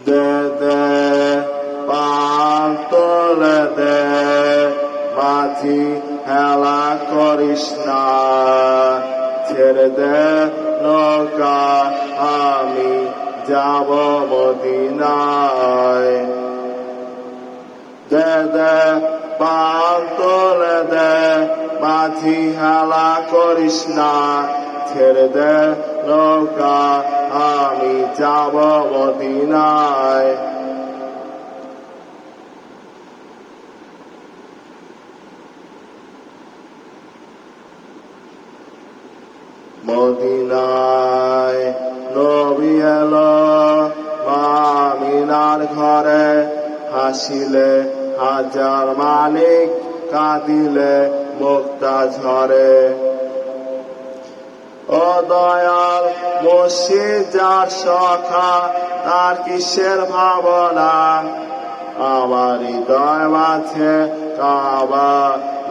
দে দে পাল তোলে দে, মাঝি হেলা করিস না, ছেড়ে দে নৌকা আমি যাব মদিনায়। দে দে পাল তোলে দে, মাঝি হেলা করিস না, ছেড়ে দে নৌকা আমি যাব মদিনায়। মদিনায় নবী এলো মা আমিনার ঘরে, হাসিলে হাজার মানিক, কাঁদিলে মুক্তা ঝরে। ও দয়াল মুর্শিদ যার সখা, তার কিসের ভাবনা, আমার হৃদয় মাঝে কাবা,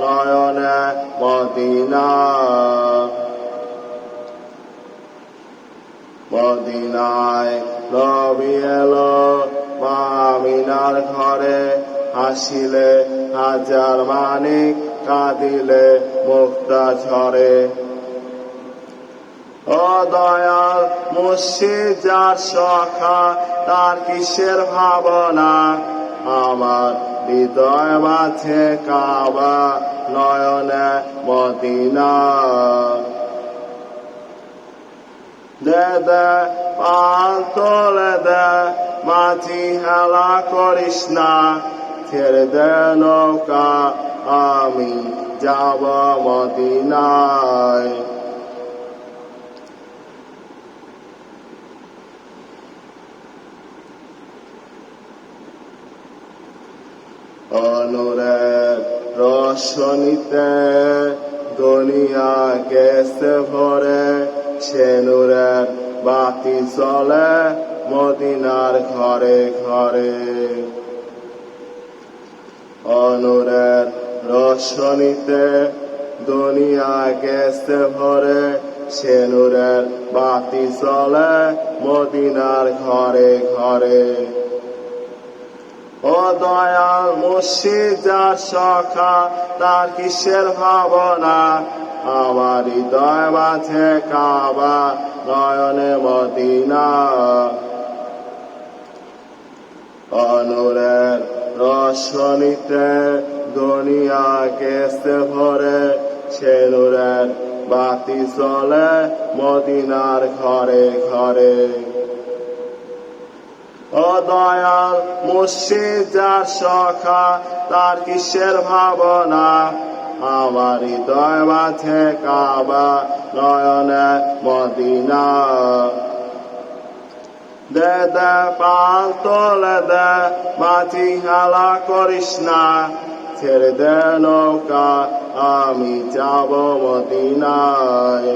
নয়নে মদিনা। মদিনায় নবী এলো মা আমিনার ঘরে, হাসিলে হাজার মানিক, কাঁদিলে মুক্তা ঝরে। ও দয়াল মুর্শিদ যার সখা, তার কিসের ভাবনা, আমার হৃদয় মাঝে কাবা, নয়নে মদিনা। দে দে পাল তোলে দে, মাঝি হেলা করিস না, ছেড়ে দে নৌকা আমি যাব মদিনায়। নূরের রোশনীতে দুনিয়া গেছে ভরে, সে নূরের বাতি জ্বলে মদিনার ঘরে ঘরে। নূরের রোশনীতে দুনিয়া গেছে ভরে, সে নূরের বাতি জ্বলে মদিনার ঘরে ঘরে। ও দয়াল মুর্শিদ যার সখা, তার কিসের ভাবনা, আমার হৃদয় মাঝে কাবা, নয়নে মদিনা। নূরের রোশনীতে দুনিয়া গেছে ভরে, সে নূরের বাতি জ্বলে মদিনার ঘরে ঘরে। ও দয়াল মুর্শিদ যার সখা, তার কিসের ভাবনা, আমার হৃদয় মাঝে কাবা, নয়নে মদিনা। দে দে পাল তোলে দে, মাঝি হেলা করিস না, ছেড়ে দে নৌকা আমি যাব মদিনায়।